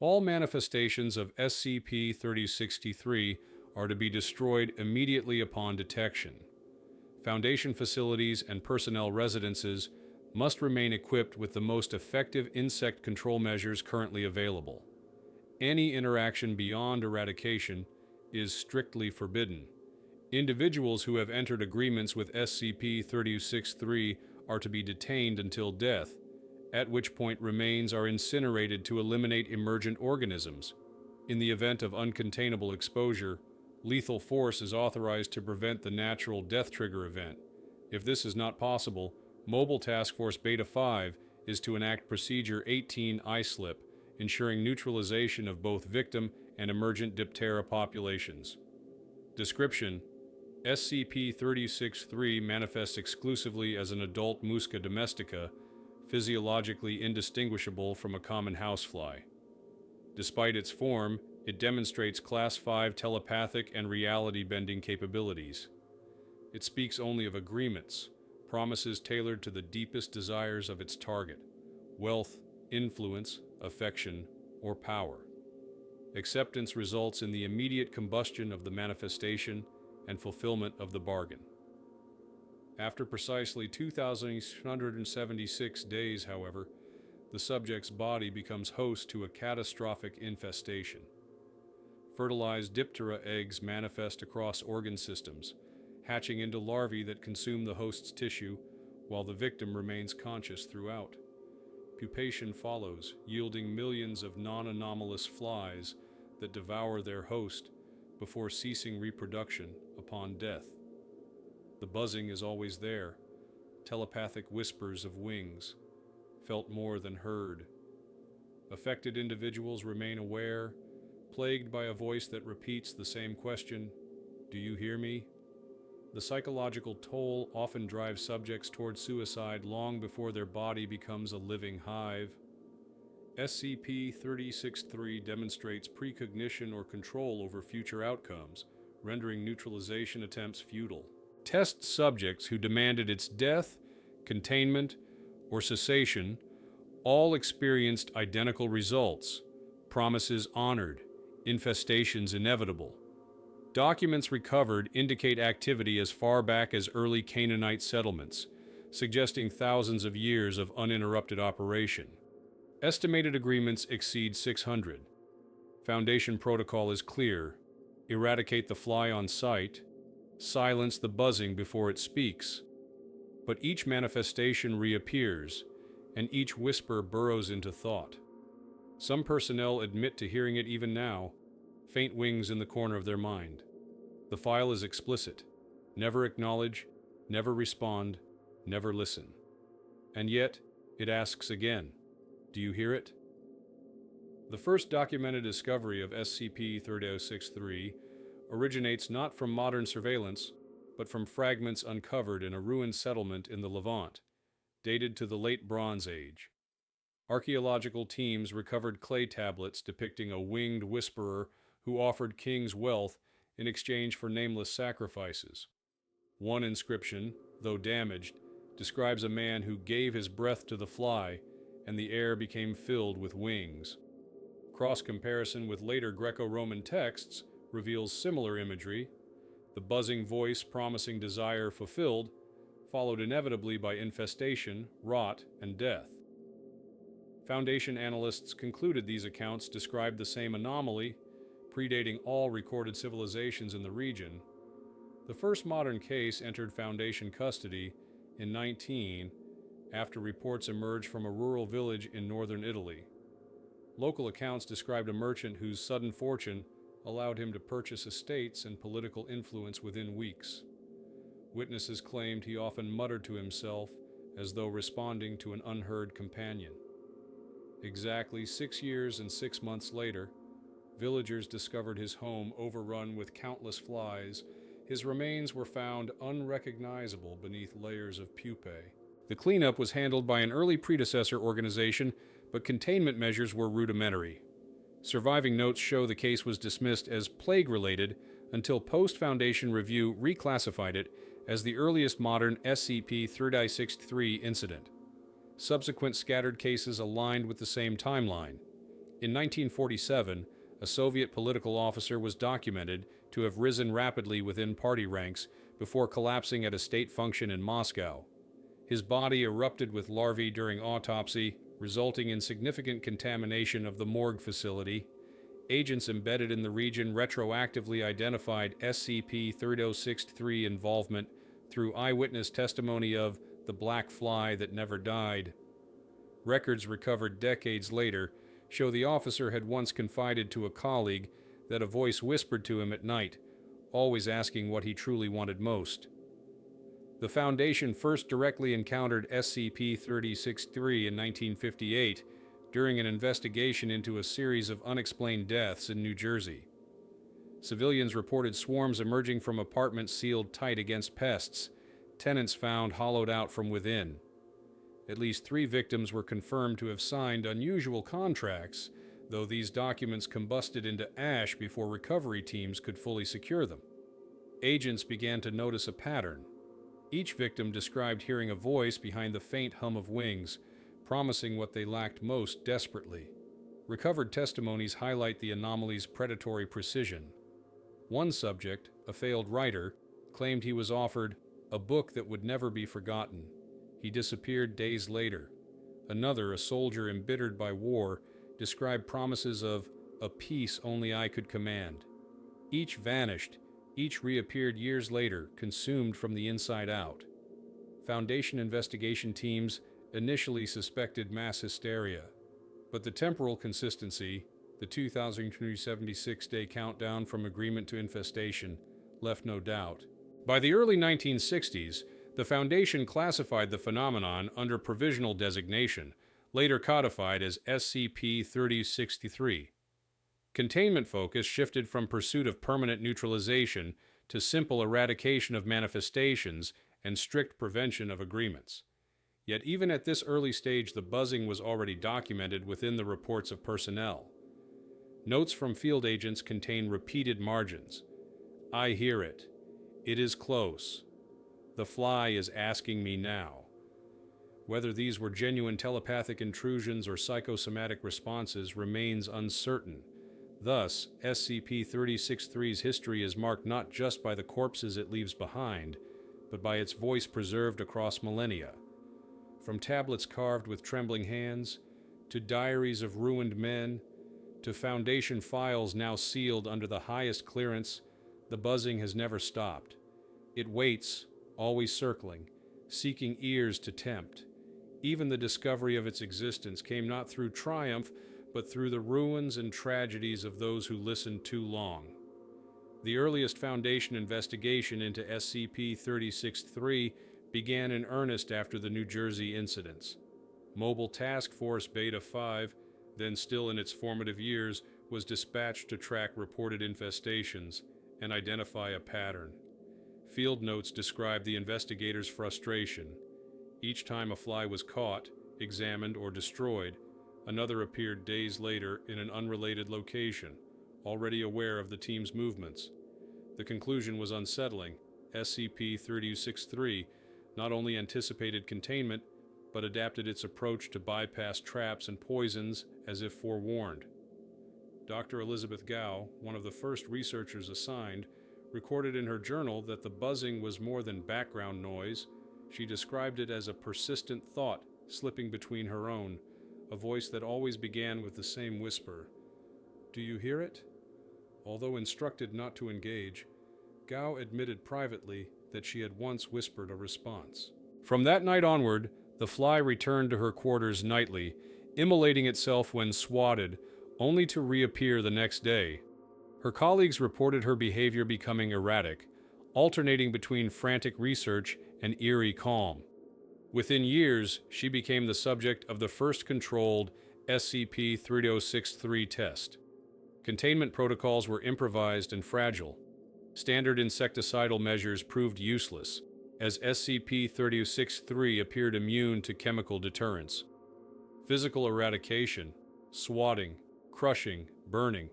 All manifestations of SCP-3063 are to be destroyed immediately upon detection. Foundation facilities and personnel residences must remain equipped with the most effective insect control measures currently available. Any interaction beyond eradication is strictly forbidden. Individuals who have entered agreements with SCP-3063 are to be detained until death, at which point remains are incinerated to eliminate emergent organisms. In the event of uncontainable exposure, lethal force is authorized to prevent the natural death trigger event. If this is not possible, Mobile Task Force Beta 5 is to enact Procedure 18 ISLIP, ensuring neutralization of both victim and emergent Diptera populations. Description: SCP-3063 manifests exclusively as an adult Musca domestica, physiologically indistinguishable from a common housefly. Despite its form, it demonstrates Class 5 telepathic and reality-bending capabilities. It speaks only of agreements, promises tailored to the deepest desires of its target: wealth, influence, affection, or power. Acceptance results in the immediate combustion of the manifestation and fulfillment of the bargain. After precisely 2,176 days, however, the subject's body becomes host to a catastrophic infestation. Fertilized Diptera eggs manifest across organ systems, hatching into larvae that consume the host's tissue, while the victim remains conscious throughout. Pupation follows, yielding millions of non-anomalous flies that devour their host before ceasing reproduction upon death. The buzzing is always there, telepathic whispers of wings, felt more than heard. Affected individuals remain aware, plagued by a voice that repeats the same question: "Do you hear me?" The psychological toll often drives subjects toward suicide long before their body becomes a living hive. SCP-3063 demonstrates precognition or control over future outcomes, rendering neutralization attempts futile. Test subjects who demanded its death, containment, or cessation all experienced identical results: promises honored, infestations inevitable. Documents recovered indicate activity as far back as early Canaanite settlements, suggesting thousands of years of uninterrupted operation. Estimated agreements exceed 600. Foundation protocol is clear: eradicate the fly on sight, silence the buzzing before it speaks. But each manifestation reappears, and each whisper burrows into thought. Some personnel admit to hearing it even now, faint wings in the corner of their mind. The file is explicit: never acknowledge, never respond, never listen. And yet, it asks again: do you hear it? The first documented discovery of SCP-3063 originates not from modern surveillance, but from fragments uncovered in a ruined settlement in the Levant, dated to the Late Bronze Age. Archaeological teams recovered clay tablets depicting a winged whisperer who offered kings wealth in exchange for nameless sacrifices. One inscription, though damaged, describes a man who gave his breath to the fly, and the air became filled with wings. Cross-comparison with later Greco-Roman texts reveals similar imagery: the buzzing voice promising desire fulfilled, followed inevitably by infestation, rot, and death. Foundation analysts concluded these accounts described the same anomaly, predating all recorded civilizations in the region. The first modern case entered Foundation custody in 19 after reports emerged from a rural village in northern Italy. Local accounts described a merchant whose sudden fortune allowed him to purchase estates and political influence within weeks. Witnesses claimed he often muttered to himself as though responding to an unheard companion. Exactly 6 years and 6 months later, villagers discovered his home overrun with countless flies. His remains were found unrecognizable beneath layers of pupae. The cleanup was handled by an early predecessor organization, but containment measures were rudimentary. Surviving notes show the case was dismissed as plague-related until post-Foundation review reclassified it as the earliest modern SCP-3063 incident. Subsequent scattered cases aligned with the same timeline. In 1947, a Soviet political officer was documented to have risen rapidly within party ranks before collapsing at a state function in Moscow. His body erupted with larvae during autopsy, resulting in significant contamination of the morgue facility. Agents embedded in the region retroactively identified SCP-3063 involvement through eyewitness testimony of the black fly that never died. Records recovered decades later show the officer had once confided to a colleague that a voice whispered to him at night, always asking what he truly wanted most. The Foundation first directly encountered SCP-3063 in 1958 during an investigation into a series of unexplained deaths in New Jersey. Civilians reported swarms emerging from apartments sealed tight against pests, tenants found hollowed out from within. At least 3 victims were confirmed to have signed unusual contracts, though these documents combusted into ash before recovery teams could fully secure them. Agents began to notice a pattern. Each victim described hearing a voice behind the faint hum of wings, promising what they lacked most desperately. Recovered testimonies highlight the anomaly's predatory precision. One subject, a failed writer, claimed he was offered a book that would never be forgotten. He disappeared days later. Another, a soldier embittered by war, described promises of a peace only I could command. Each vanished, each reappeared years later, consumed from the inside out. Foundation investigation teams initially suspected mass hysteria, but the temporal consistency, the 2,276-day countdown from agreement to infestation, left no doubt. By the early 1960s, the Foundation classified the phenomenon under provisional designation, later codified as SCP-3063. Containment focus shifted from pursuit of permanent neutralization to simple eradication of manifestations and strict prevention of agreements. Yet even at this early stage, the buzzing was already documented within the reports of personnel. Notes from field agents contain repeated margins. I hear it. It is close. The fly is asking me now. Whether these were genuine telepathic intrusions or psychosomatic responses remains uncertain. Thus, SCP-3063's history is marked not just by the corpses it leaves behind, but by its voice preserved across millennia. From tablets carved with trembling hands, to diaries of ruined men, to Foundation files now sealed under the highest clearance, the buzzing has never stopped. It waits, always circling, seeking ears to tempt. Even the discovery of its existence came not through triumph, but through the ruins and tragedies of those who listened too long. The earliest Foundation investigation into SCP-3063 began in earnest after the New Jersey incidents. Mobile Task Force Beta 5, then still in its formative years, was dispatched to track reported infestations and identify a pattern. Field notes describe the investigators' frustration. Each time a fly was caught, examined, or destroyed, another appeared days later in an unrelated location, already aware of the team's movements. The conclusion was unsettling. SCP-3063 not only anticipated containment, but adapted its approach to bypass traps and poisons as if forewarned. Dr. Elizabeth Gao, one of the first researchers assigned, recorded in her journal that the buzzing was more than background noise. She described it as a persistent thought slipping between her own, a voice that always began with the same whisper. Do you hear it? Although instructed not to engage, Gao admitted privately that she had once whispered a response. From that night onward, the fly returned to her quarters nightly, immolating itself when swatted, only to reappear the next day. Her colleagues reported her behavior becoming erratic, alternating between frantic research and eerie calm. Within years, she became the subject of the first controlled SCP-3063 test. Containment protocols were improvised and fragile. Standard insecticidal measures proved useless, as SCP-3063 appeared immune to chemical deterrents. Physical eradication, swatting, crushing, burning,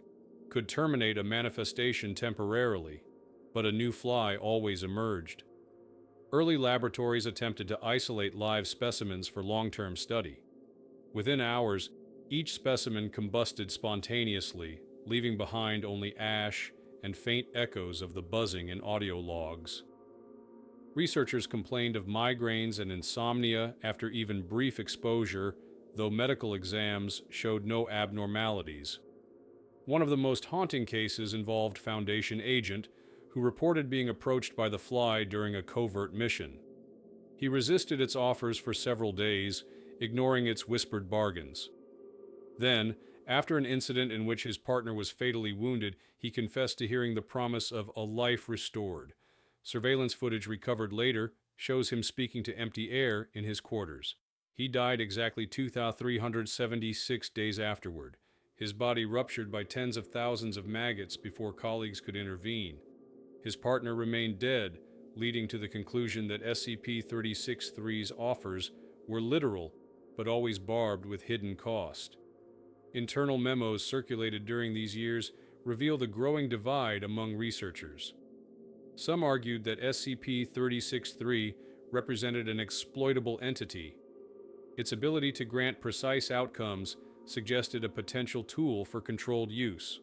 could terminate a manifestation temporarily, but a new fly always emerged. Early laboratories attempted to isolate live specimens for long-term study. Within hours, Each specimen combusted spontaneously, leaving behind only ash and faint echoes of the buzzing in audio logs. Researchers complained of migraines and insomnia after even brief exposure, though medical exams showed no abnormalities. One of the most haunting cases involved Foundation agent, who reported being approached by the fly during a covert mission. He resisted its offers for several days, ignoring its whispered bargains. Then, after an incident in which his partner was fatally wounded, he confessed to hearing the promise of a life restored. Surveillance footage recovered later shows him speaking to empty air in his quarters. He died exactly 2,376 days afterward. His body ruptured by tens of thousands of maggots before colleagues could intervene. His partner remained dead, leading to the conclusion that SCP-36-3's offers were literal, but always barbed with hidden cost. Internal memos circulated during these years reveal the growing divide among researchers. Some argued that SCP-36-3 represented an exploitable entity. Its ability to grant precise outcomes suggested a potential tool for controlled use.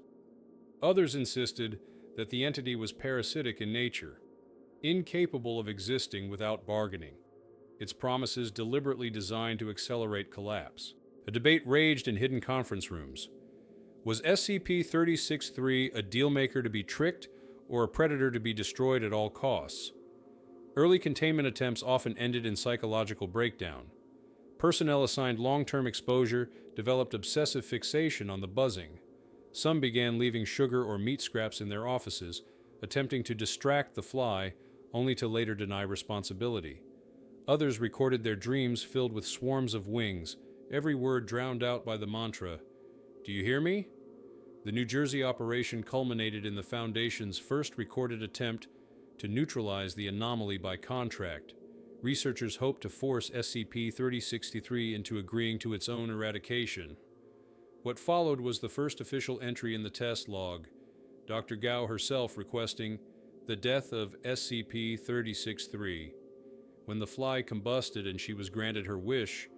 Others insisted that the entity was parasitic in nature, incapable of existing without bargaining, its promises deliberately designed to accelerate collapse. A debate raged in hidden conference rooms. Was SCP-36-3 a dealmaker to be tricked or a predator to be destroyed at all costs? Early containment attempts often ended in psychological breakdown. Personnel assigned long-term exposure developed obsessive fixation on the buzzing. Some began leaving sugar or meat scraps in their offices, attempting to distract the fly, only to later deny responsibility. Others recorded their dreams filled with swarms of wings, every word drowned out by the mantra, "Do you hear me?" The New Jersey operation culminated in the Foundation's first recorded attempt to neutralize the anomaly by contract. Researchers hoped to force SCP-3063 into agreeing to its own eradication. What followed was the first official entry in the test log, Dr. Gao herself requesting the death of SCP-3063. When the fly combusted and she was granted her wish,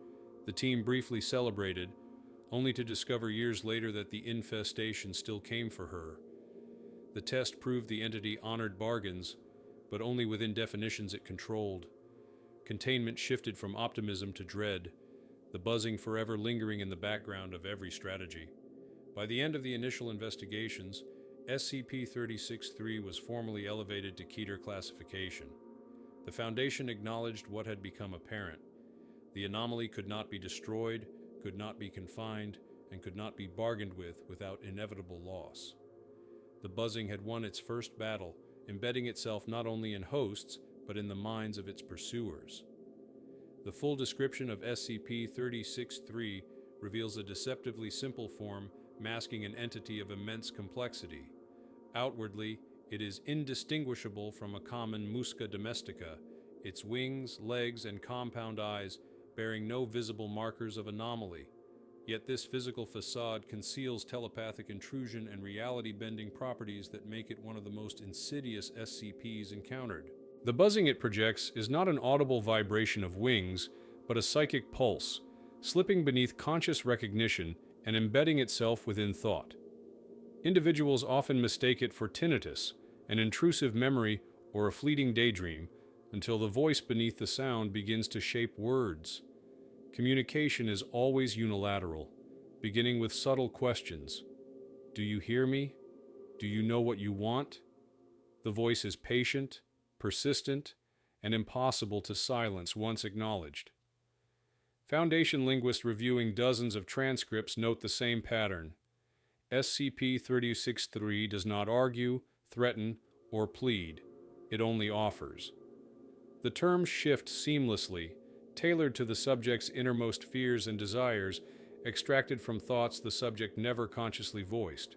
the team briefly celebrated, only to discover years later that the infestation still came for her. The test proved the entity honored bargains, but only within definitions it controlled. Containment shifted from optimism to dread, the buzzing forever lingering in the background of every strategy. By the end of the initial investigations, SCP-36-3 was formally elevated to Keter classification. The Foundation acknowledged what had become apparent. The anomaly could not be destroyed, could not be confined, and could not be bargained with without inevitable loss. The buzzing had won its first battle, embedding itself not only in hosts, but in the minds of its pursuers. The full description of SCP-36-3 reveals a deceptively simple form masking an entity of immense complexity. Outwardly, it is indistinguishable from a common Musca domestica, its wings, legs, and compound eyes bearing no visible markers of anomaly. Yet this physical facade conceals telepathic intrusion and reality-bending properties that make it one of the most insidious SCPs encountered. The buzzing it projects is not an audible vibration of wings, but a psychic pulse, slipping beneath conscious recognition and embedding itself within thought. Individuals often mistake it for tinnitus, an intrusive memory, or a fleeting daydream, until the voice beneath the sound begins to shape words. Communication is always unilateral, beginning with subtle questions. Do you hear me? Do you know what you want? The voice is patient, persistent, and impossible to silence once acknowledged. Foundation linguists reviewing dozens of transcripts note the same pattern. SCP-3063 does not argue, threaten, or plead. It only offers. The terms shift seamlessly, tailored to the subject's innermost fears and desires, extracted from thoughts the subject never consciously voiced.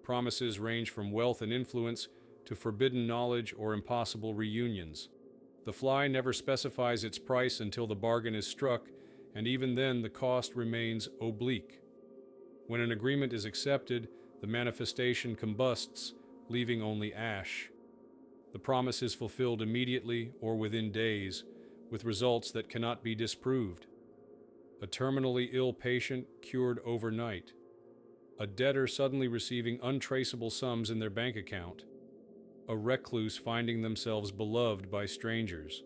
Promises range from wealth and influence to forbidden knowledge or impossible reunions. The fly never specifies its price until the bargain is struck, and even then the cost remains oblique. When an agreement is accepted, the manifestation combusts, leaving only ash. The promise is fulfilled immediately or within days, with results that cannot be disproved. a terminally ill patient cured overnight, a debtor suddenly receiving untraceable sums in their bank account, a recluse finding themselves beloved by strangers.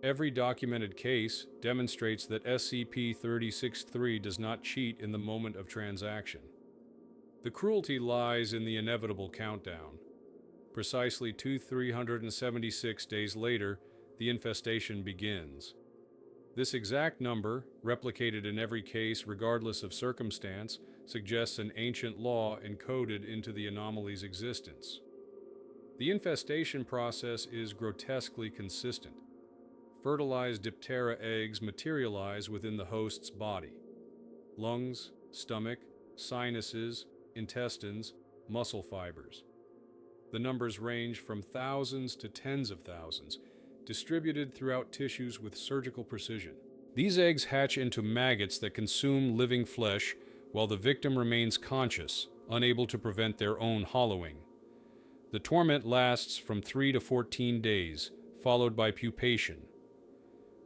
Every documented case demonstrates that SCP-3063 does not cheat in the moment of transaction. The cruelty lies in the inevitable countdown. Precisely 376 days later, the infestation begins. This exact number, replicated in every case regardless of circumstance, suggests an ancient law encoded into the anomaly's existence. The infestation process is grotesquely consistent. Fertilized Diptera eggs materialize within the host's body. Lungs, stomach, sinuses, intestines, muscle fibers. The numbers range from thousands to tens of thousands, distributed throughout tissues with surgical precision. These eggs hatch into maggots that consume living flesh while the victim remains conscious, unable to prevent their own hollowing. The torment lasts from 3 to 14 days, followed by pupation.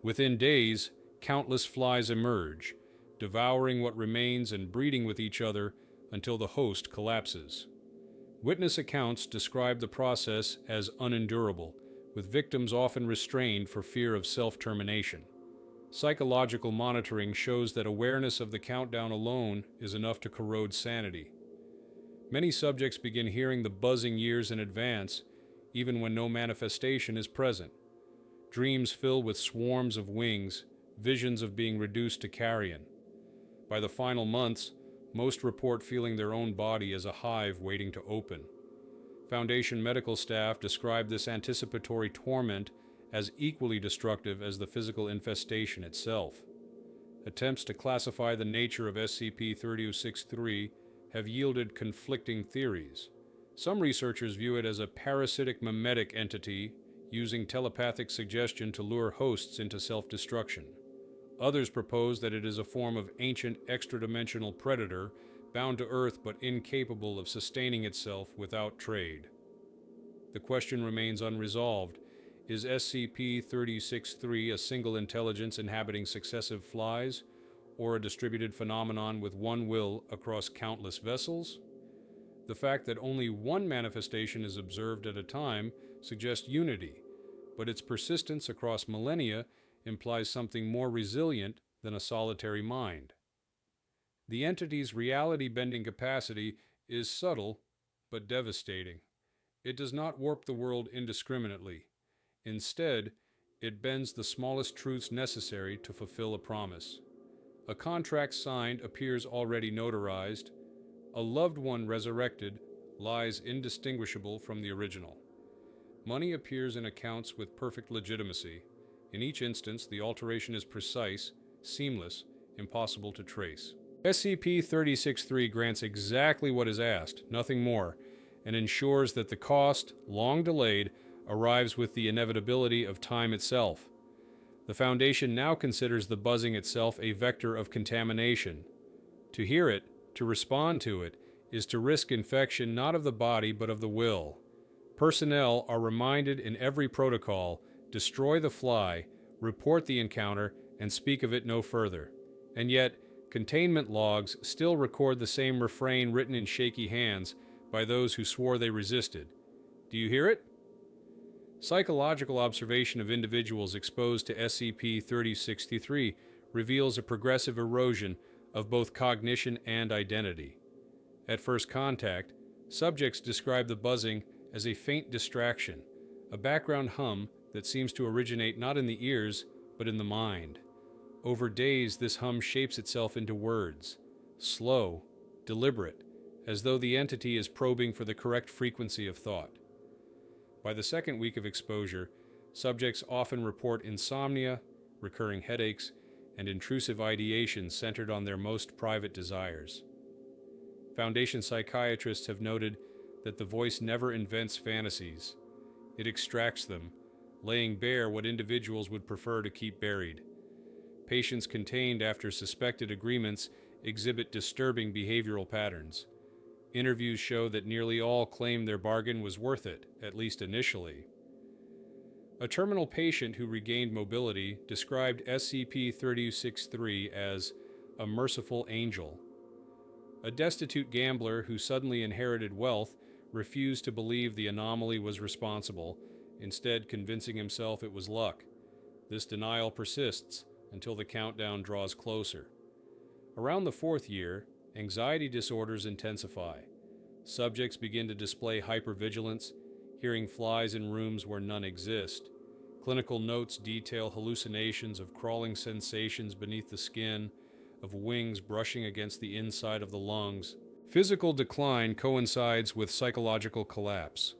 Within days, countless flies emerge, devouring what remains and breeding with each other until the host collapses. Witness accounts describe the process as unendurable, with victims often restrained for fear of self-termination. Psychological monitoring shows that awareness of the countdown alone is enough to corrode sanity. Many subjects begin hearing the buzzing years in advance, even when no manifestation is present. Dreams fill with swarms of wings, visions of being reduced to carrion. By the final months, most report feeling their own body as a hive waiting to open. Foundation medical staff describe this anticipatory torment as equally destructive as the physical infestation itself. Attempts to classify the nature of SCP-3063 have yielded conflicting theories. Some researchers view it as a parasitic memetic entity using telepathic suggestion to lure hosts into self-destruction. Others propose that it is a form of ancient extra-dimensional predator bound to Earth but incapable of sustaining itself without trade. The question remains unresolved. Is SCP-3063 a single intelligence inhabiting successive flies, or a distributed phenomenon with one will across countless vessels? The fact that only one manifestation is observed at a time suggests unity, but its persistence across millennia implies something more resilient than a solitary mind. The entity's reality-bending capacity is subtle but devastating. It does not warp the world indiscriminately. Instead, it bends the smallest truths necessary to fulfill a promise. A contract signed appears already notarized. A loved one resurrected lies indistinguishable from the original. Money appears in accounts with perfect legitimacy. In each instance, the alteration is precise, seamless, impossible to trace. SCP-3063 grants exactly what is asked, nothing more, and ensures that the cost, long delayed, arrives with the inevitability of time itself. The Foundation now considers the buzzing itself a vector of contamination. To hear it, to respond to it, is to risk infection not of the body but of the will. Personnel are reminded in every protocol: destroy the fly, report the encounter, and speak of it no further. And yet, containment logs still record the same refrain written in shaky hands by those who swore they resisted. Do you hear it? Psychological observation of individuals exposed to SCP-3063 reveals a progressive erosion of both cognition and identity. At first contact, subjects describe the buzzing as a faint distraction, a background hum that seems to originate not in the ears, but in the mind. Over days, this hum shapes itself into words, slow, deliberate, as though the entity is probing for the correct frequency of thought. By the second week of exposure, subjects often report insomnia, recurring headaches, and intrusive ideation centered on their most private desires. Foundation psychiatrists have noted that the voice never invents fantasies. It extracts them, laying bare what individuals would prefer to keep buried. Patients contained after suspected agreements exhibit disturbing behavioral patterns. Interviews show that nearly all claim their bargain was worth it, at least initially. A terminal patient who regained mobility described SCP-3063 as a merciful angel. A destitute gambler who suddenly inherited wealth refused to believe the anomaly was responsible, instead convincing himself it was luck. This denial persists until the countdown draws closer. Around the fourth year, anxiety disorders intensify. Subjects begin to display hypervigilance, hearing flies in rooms where none exist. Clinical notes detail hallucinations of crawling sensations beneath the skin, of wings brushing against the inside of the lungs. Physical decline coincides with psychological collapse.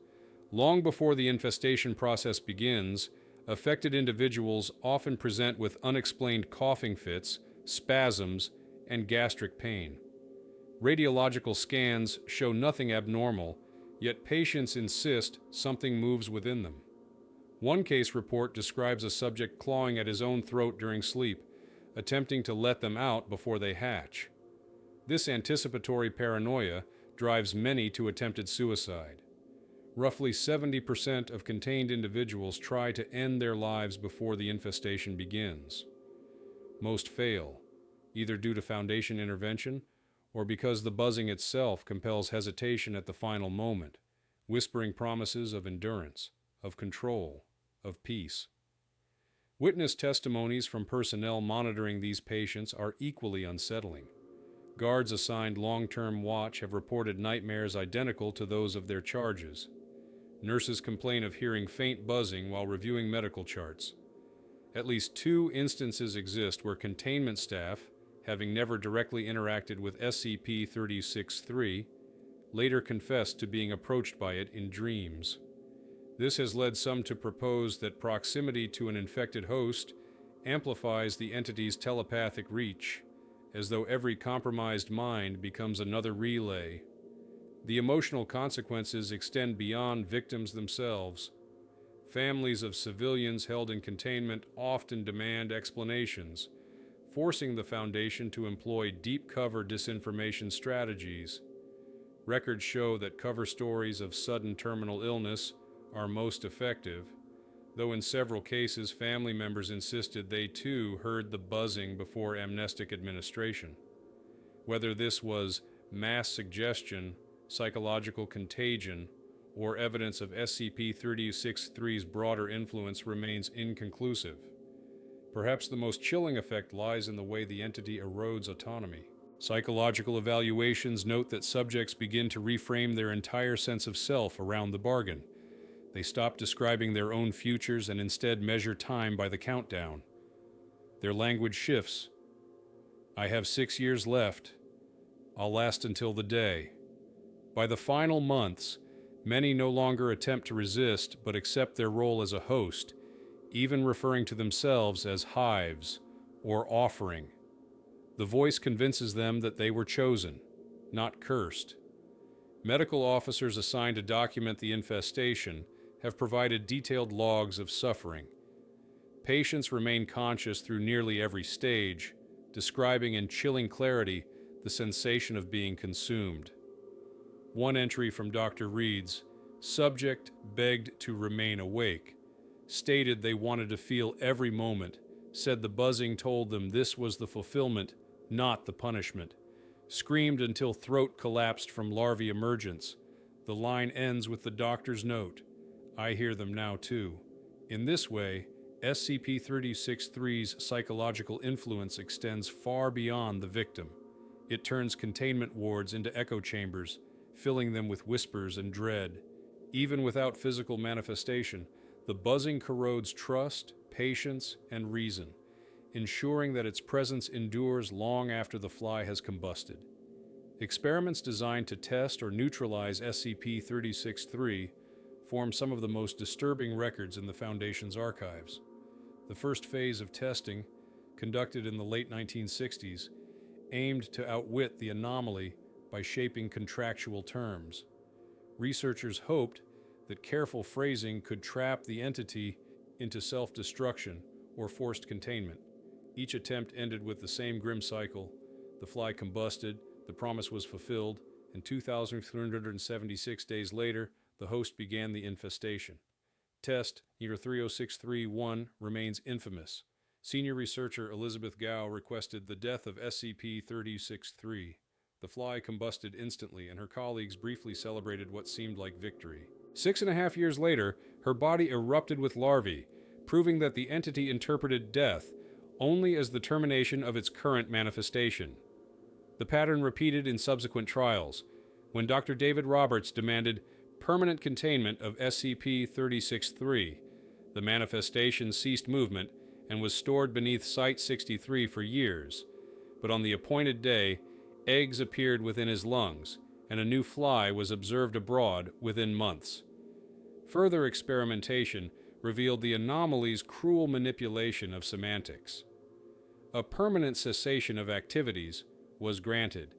Long before the infestation process begins, affected individuals often present with unexplained coughing fits, spasms, and gastric pain. Radiological scans show nothing abnormal, yet patients insist something moves within them. One case report describes a subject clawing at his own throat during sleep, attempting to let them out before they hatch. This anticipatory paranoia drives many to attempted suicide. Roughly 70% of contained individuals try to end their lives before the infestation begins. Most fail, either due to Foundation intervention or because the buzzing itself compels hesitation at the final moment, whispering promises of endurance, of control, of peace. Witness testimonies from personnel monitoring these patients are equally unsettling. Guards assigned long-term watch have reported nightmares identical to those of their charges. Nurses complain of hearing faint buzzing while reviewing medical charts. At least 2 instances exist where containment staff, having never directly interacted with SCP-3063, later confessed to being approached by it in dreams. This has led some to propose that proximity to an infected host amplifies the entity's telepathic reach, as though every compromised mind becomes another relay. The emotional consequences extend beyond victims themselves. Families of civilians held in containment often demand explanations, forcing the Foundation to employ deep-cover disinformation strategies. Records show that cover stories of sudden terminal illness are most effective, though in several cases family members insisted they too heard the buzzing before amnestic administration. Whether this was mass suggestion, psychological contagion, or evidence of SCP-3063's broader influence remains inconclusive. Perhaps the most chilling effect lies in the way the entity erodes autonomy. Psychological evaluations note that subjects begin to reframe their entire sense of self around the bargain. They stop describing their own futures and instead measure time by the countdown. Their language shifts. I have 6 years left. I'll last until the day. By the final months, many no longer attempt to resist but accept their role as a host, even referring to themselves as hives or offering. The voice convinces them that they were chosen, not cursed. Medical officers assigned to document the infestation have provided detailed logs of suffering. Patients remain conscious through nearly every stage, describing in chilling clarity the sensation of being consumed. One entry from Dr. reads, "Subject begged to remain awake, stated they wanted to feel every moment, said the buzzing told them this was the fulfillment, not the punishment, screamed until throat collapsed from larvae emergence. The line ends with the doctor's note, I hear them now too." In this way, SCP-3063's psychological influence extends far beyond the victim. It turns containment wards into echo chambers, filling them with whispers and dread. Even without physical manifestation, the buzzing corrodes trust, patience, and reason, ensuring that its presence endures long after the fly has combusted. Experiments designed to test or neutralize SCP-3063 form some of the most disturbing records in the Foundation's archives. The first phase of testing, conducted in the late 1960s, aimed to outwit the anomaly by shaping contractual terms. Researchers hoped that careful phrasing could trap the entity into self-destruction or forced containment. Each attempt ended with the same grim cycle. The fly combusted, the promise was fulfilled, and 2,376 days later, the host began the infestation. Test Year 30631 remains infamous. Senior researcher Elizabeth Gao requested the death of SCP-3063. The fly combusted instantly, and her colleagues briefly celebrated what seemed like victory. 6.5 years later, her body erupted with larvae, proving that the entity interpreted death only as the termination of its current manifestation. The pattern repeated in subsequent trials, when Dr. David Roberts demanded permanent containment of SCP-3063. The manifestation ceased movement and was stored beneath Site-63 for years, but on the appointed day, eggs appeared within his lungs, and a new fly was observed abroad within months. Further experimentation revealed the anomaly's cruel manipulation of semantics. A permanent cessation of activities was granted,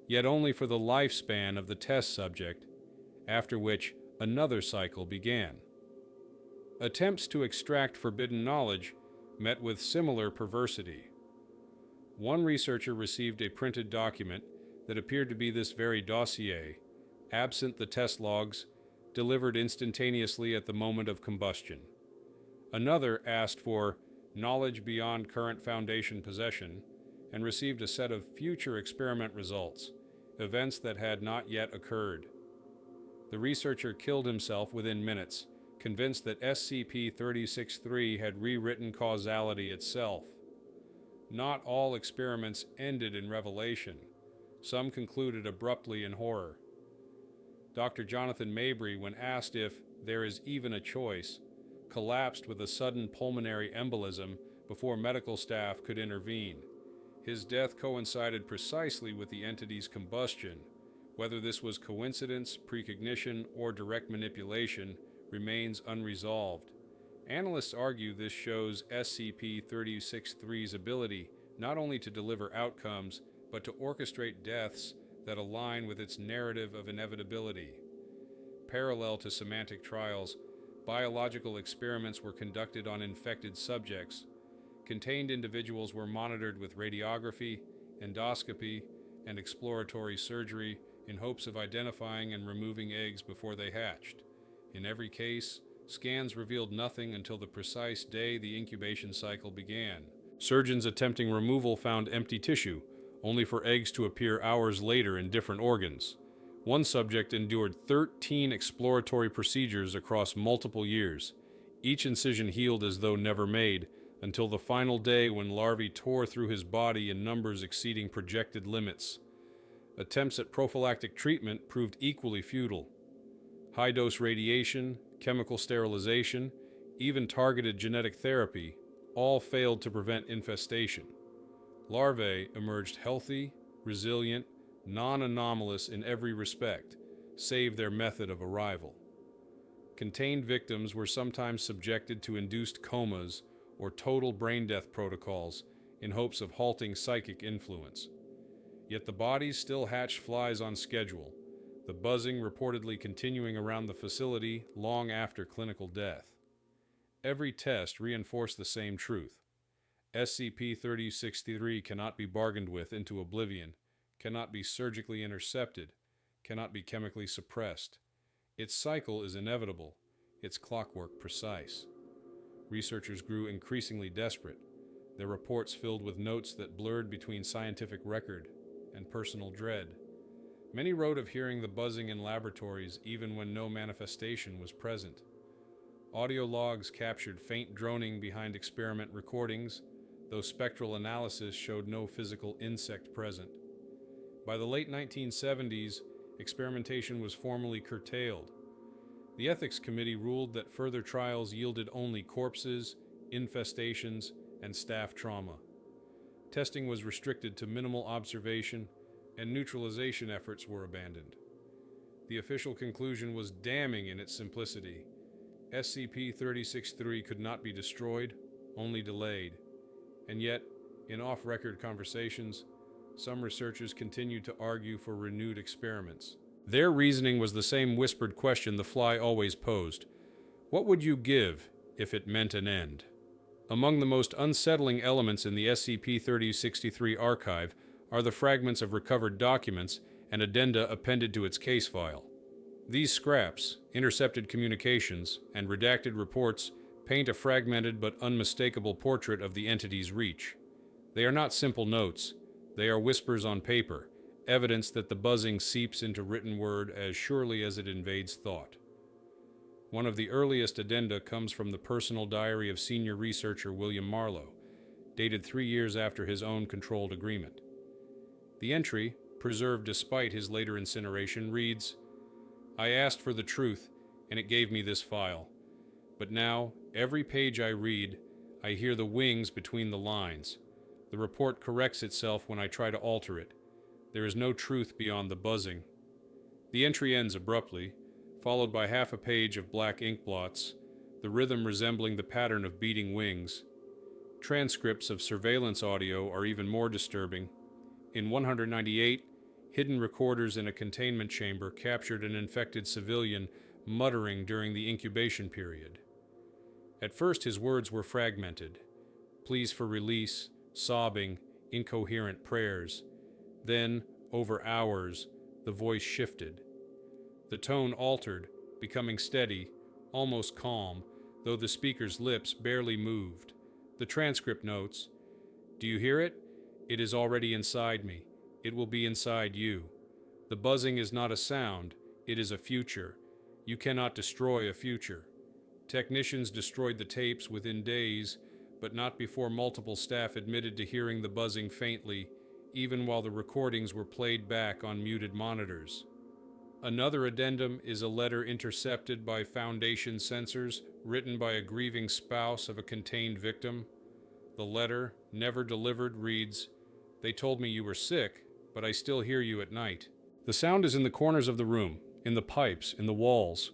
yet only for the lifespan of the test subject, after which another cycle began. Attempts to extract forbidden knowledge met with similar perversity. One researcher received a printed document that appeared to be this very dossier, absent the test logs, delivered instantaneously at the moment of combustion. Another asked for knowledge beyond current Foundation possession and received a set of future experiment results, events that had not yet occurred. The researcher killed himself within minutes, convinced that SCP-3063 had rewritten causality itself. Not all experiments ended in revelation. Some concluded abruptly in horror. Dr. Jonathan Mabry, when asked if there is even a choice, collapsed with a sudden pulmonary embolism before medical staff could intervene. His death coincided precisely with the entity's combustion. Whether this was coincidence, precognition, or direct manipulation remains unresolved. Analysts argue this shows SCP-3063's ability not only to deliver outcomes, but to orchestrate deaths that align with its narrative of inevitability. Parallel to semantic trials, biological experiments were conducted on infected subjects. Contained individuals were monitored with radiography, endoscopy, and exploratory surgery in hopes of identifying and removing eggs before they hatched. In every case, scans revealed nothing until the precise day the incubation cycle began. Surgeons attempting removal found empty tissue, only for eggs to appear hours later in different organs. One subject endured 13 exploratory procedures across multiple years. Each incision healed as though never made, until the final day when larvae tore through his body in numbers exceeding projected limits. Attempts at prophylactic treatment proved equally futile. High-dose radiation, chemical sterilization, even targeted genetic therapy, all failed to prevent infestation. Larvae emerged healthy, resilient, non-anomalous in every respect, save their method of arrival. Contained victims were sometimes subjected to induced comas or total brain death protocols in hopes of halting psychic influence. Yet the bodies still hatched flies on schedule, the buzzing reportedly continuing around the facility long after clinical death. Every test reinforced the same truth. SCP-3063 cannot be bargained with into oblivion, cannot be surgically intercepted, cannot be chemically suppressed. Its cycle is inevitable, its clockwork precise. Researchers grew increasingly desperate, their reports filled with notes that blurred between scientific record and personal dread. Many wrote of hearing the buzzing in laboratories even when no manifestation was present. Audio logs captured faint droning behind experiment recordings, though spectral analysis showed no physical insect present. By the late 1970s, experimentation was formally curtailed. The Ethics Committee ruled that further trials yielded only corpses, infestations, and staff trauma. Testing was restricted to minimal observation, and neutralization efforts were abandoned. The official conclusion was damning in its simplicity. SCP-3063 could not be destroyed, only delayed. And yet, in off-record conversations, some researchers continued to argue for renewed experiments. Their reasoning was the same whispered question the fly always posed. What would you give if it meant an end? Among the most unsettling elements in the SCP-3063 archive are the fragments of recovered documents and addenda appended to its case file. These scraps, intercepted communications, and redacted reports paint a fragmented but unmistakable portrait of the entity's reach. They are not simple notes. They are whispers on paper, evidence that the buzzing seeps into written word as surely as it invades thought. One of the earliest addenda comes from the personal diary of senior researcher William Marlowe, dated 3 years after his own controlled agreement. The entry, preserved despite his later incineration, reads, "I asked for the truth, and it gave me this file. But now, every page I read, I hear the wings between the lines. The report corrects itself when I try to alter it. There is no truth beyond the buzzing." The entry ends abruptly, followed by half a page of black ink blots, the rhythm resembling the pattern of beating wings. Transcripts of surveillance audio are even more disturbing. In 198, hidden recorders in a containment chamber captured an infected civilian muttering during the incubation period. At first, his words were fragmented. Pleas for release, sobbing, incoherent prayers. Then, over hours, the voice shifted. The tone altered, becoming steady, almost calm, though the speaker's lips barely moved. The transcript notes, "Do you hear it? It is already inside me. It will be inside you. The buzzing is not a sound, it is a future. You cannot destroy a future." Technicians destroyed the tapes within days, but not before multiple staff admitted to hearing the buzzing faintly, even while the recordings were played back on muted monitors. Another addendum is a letter intercepted by Foundation censors, written by a grieving spouse of a contained victim. The letter, never delivered, reads, "They told me you were sick, but I still hear you at night. The sound is in the corners of the room, in the pipes, in the walls.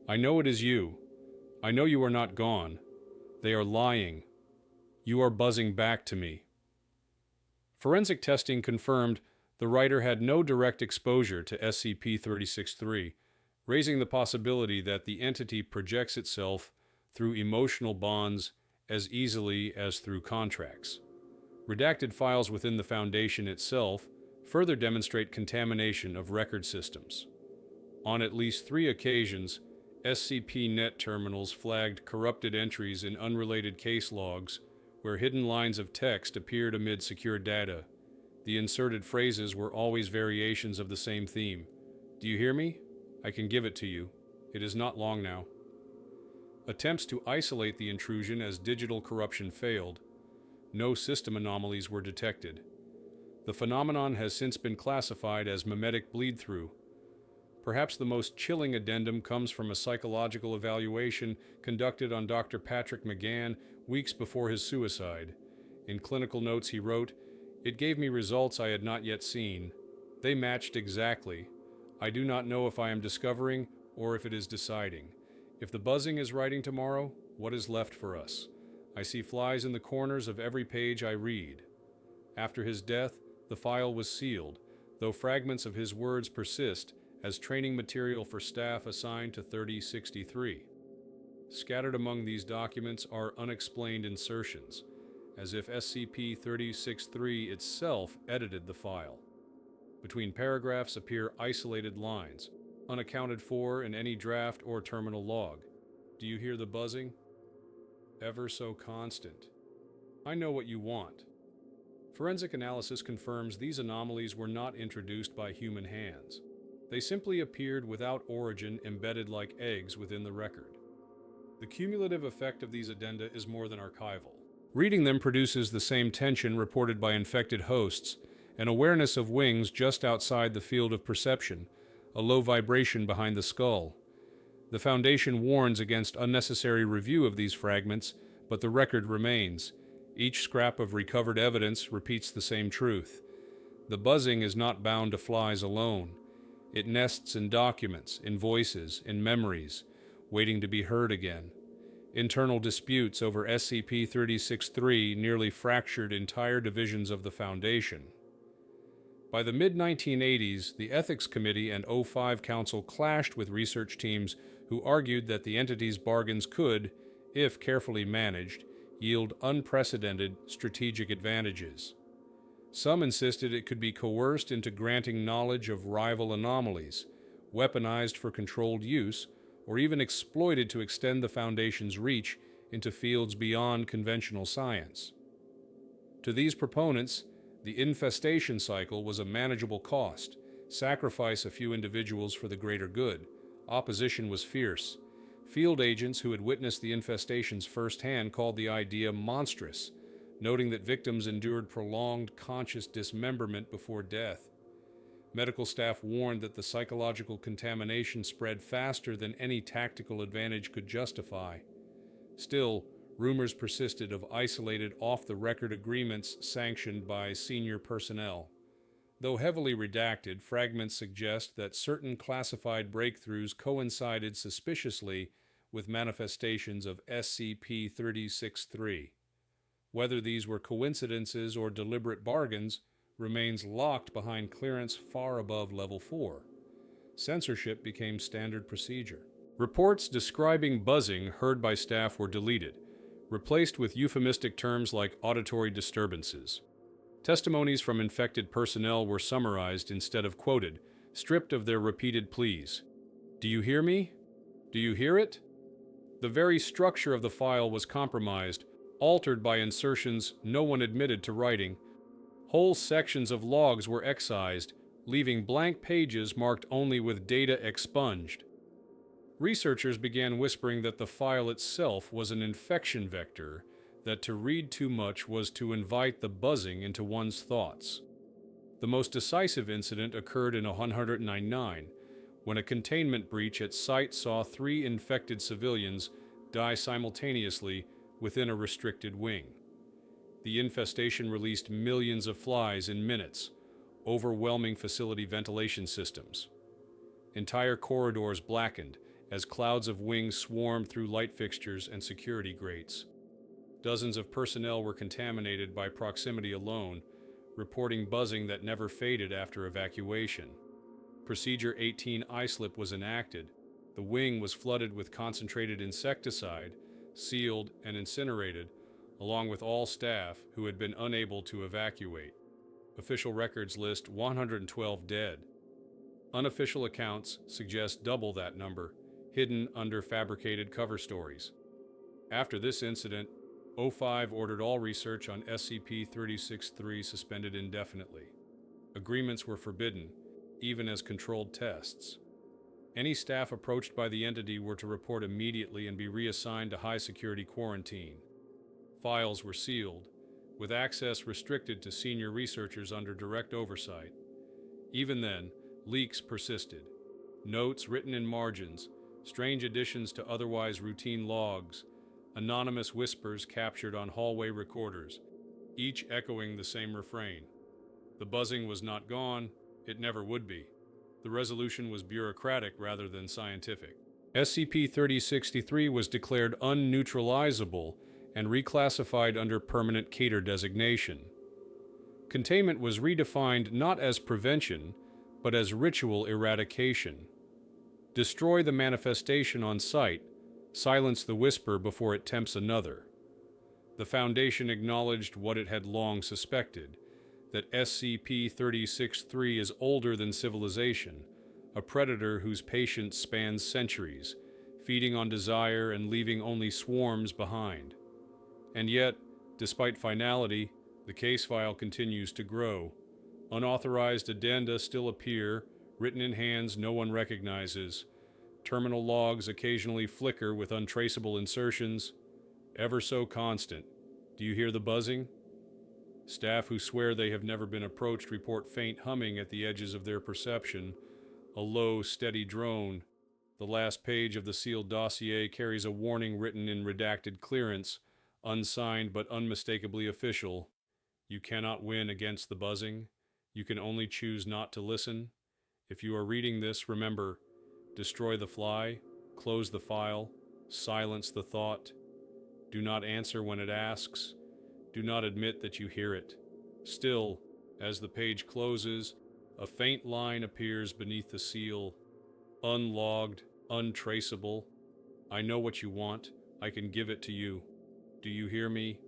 I know it is you. I know you are not gone. They are lying. You are buzzing back to me." Forensic testing confirmed the writer had no direct exposure to SCP-36-3, raising the possibility that the entity projects itself through emotional bonds as easily as through contracts. Redacted files within the Foundation itself further demonstrate contamination of record systems. On at least 3 occasions, SCP-Net terminals flagged corrupted entries in unrelated case logs where hidden lines of text appeared amid secure data. The inserted phrases were always variations of the same theme. "Do you hear me? I can give it to you. It is not long now." Attempts to isolate the intrusion as digital corruption failed. No system anomalies were detected. The phenomenon has since been classified as mimetic bleed-through. Perhaps the most chilling addendum comes from a psychological evaluation conducted on Dr. Patrick McGann weeks before his suicide. In clinical notes he wrote, "It gave me results I had not yet seen. They matched exactly. I do not know if I am discovering or if it is deciding. If the buzzing is writing tomorrow, what is left for us? I see flies in the corners of every page I read." After his death, the file was sealed, though fragments of his words persist as training material for staff assigned to 3063. Scattered among these documents are unexplained insertions, as if SCP-36-3 itself edited the file. Between paragraphs appear isolated lines, unaccounted for in any draft or terminal log. "Do you hear the buzzing? Ever so constant. I know what you want." Forensic analysis confirms these anomalies were not introduced by human hands. They simply appeared without origin, embedded like eggs within the record. The cumulative effect of these addenda is more than archival. Reading them produces the same tension reported by infected hosts, an awareness of wings just outside the field of perception, a low vibration behind the skull. The Foundation warns against unnecessary review of these fragments, but the record remains. Each scrap of recovered evidence repeats the same truth. The buzzing is not bound to flies alone. It nests in documents, in voices, in memories, waiting to be heard again. Internal disputes over SCP-36-3 nearly fractured entire divisions of the Foundation. By the mid-1980s, the Ethics Committee and O5 Council clashed with research teams who argued that the entity's bargains could, if carefully managed, yield unprecedented strategic advantages. Some insisted it could be coerced into granting knowledge of rival anomalies, weaponized for controlled use, or even exploited to extend the Foundation's reach into fields beyond conventional science. To these proponents, the infestation cycle was a manageable cost. Sacrifice a few individuals for the greater good. Opposition was fierce. Field agents who had witnessed the infestations firsthand called the idea monstrous, noting that victims endured prolonged conscious dismemberment before death. Medical staff warned that the psychological contamination spread faster than any tactical advantage could justify. Still, rumors persisted of isolated off-the-record agreements sanctioned by senior personnel. Though heavily redacted, fragments suggest that certain classified breakthroughs coincided suspiciously with manifestations of SCP-3063. Whether these were coincidences or deliberate bargains remains locked behind clearance far above Level 4. Censorship became standard procedure. Reports describing buzzing heard by staff were deleted, replaced with euphemistic terms like auditory disturbances. Testimonies from infected personnel were summarized instead of quoted, stripped of their repeated pleas. "Do you hear me? Do you hear it?" The very structure of the file was compromised, altered by insertions no one admitted to writing. Whole sections of logs were excised, leaving blank pages marked only with data expunged. Researchers began whispering that the file itself was an infection vector, that to read too much was to invite the buzzing into one's thoughts. The most decisive incident occurred in 199, when a containment breach at site saw 3 infected civilians die simultaneously within a restricted wing. The infestation released millions of flies in minutes, overwhelming facility ventilation systems. Entire corridors blackened as clouds of wings swarmed through light fixtures and security grates. Dozens of personnel were contaminated by proximity alone, reporting buzzing that never faded after evacuation. Procedure 18 islip was enacted. The wing was flooded with concentrated insecticide, sealed and incinerated, along with all staff who had been unable to evacuate. Official records list 112 dead. Unofficial accounts suggest double that number, hidden under fabricated cover stories. After this incident, O5 ordered all research on SCP-3063 suspended indefinitely. Agreements were forbidden, even as controlled tests. Any staff approached by the entity were to report immediately and be reassigned to high-security quarantine. Files were sealed, with access restricted to senior researchers under direct oversight. Even then, leaks persisted. Notes written in margins, strange additions to otherwise routine logs, anonymous whispers captured on hallway recorders, each echoing the same refrain. The buzzing was not gone, it never would be. The resolution was bureaucratic rather than scientific. SCP-3063 was declared unneutralizable and reclassified under permanent Cater designation. Containment was redefined not as prevention, but as ritual eradication. Destroy the manifestation on site, silence the whisper before it tempts another. The Foundation acknowledged what it had long suspected, that SCP-3063 is older than civilization, a predator whose patience spans centuries, feeding on desire and leaving only swarms behind. And yet, despite finality, the case file continues to grow. Unauthorized addenda still appear, written in hands no one recognizes. Terminal logs occasionally flicker with untraceable insertions, ever so constant. Do you hear the buzzing? Staff who swear they have never been approached report faint humming at the edges of their perception, a low, steady drone. The last page of the sealed dossier carries a warning written in redacted clearance, unsigned but unmistakably official. You cannot win against the buzzing. You can only choose not to listen. If you are reading this, remember, destroy the fly, close the file, silence the thought. Do not answer when it asks. Do not admit that you hear it. Still, as the page closes, a faint line appears beneath the seal. Unlogged, untraceable. I know what you want. I can give it to you. Do you hear me?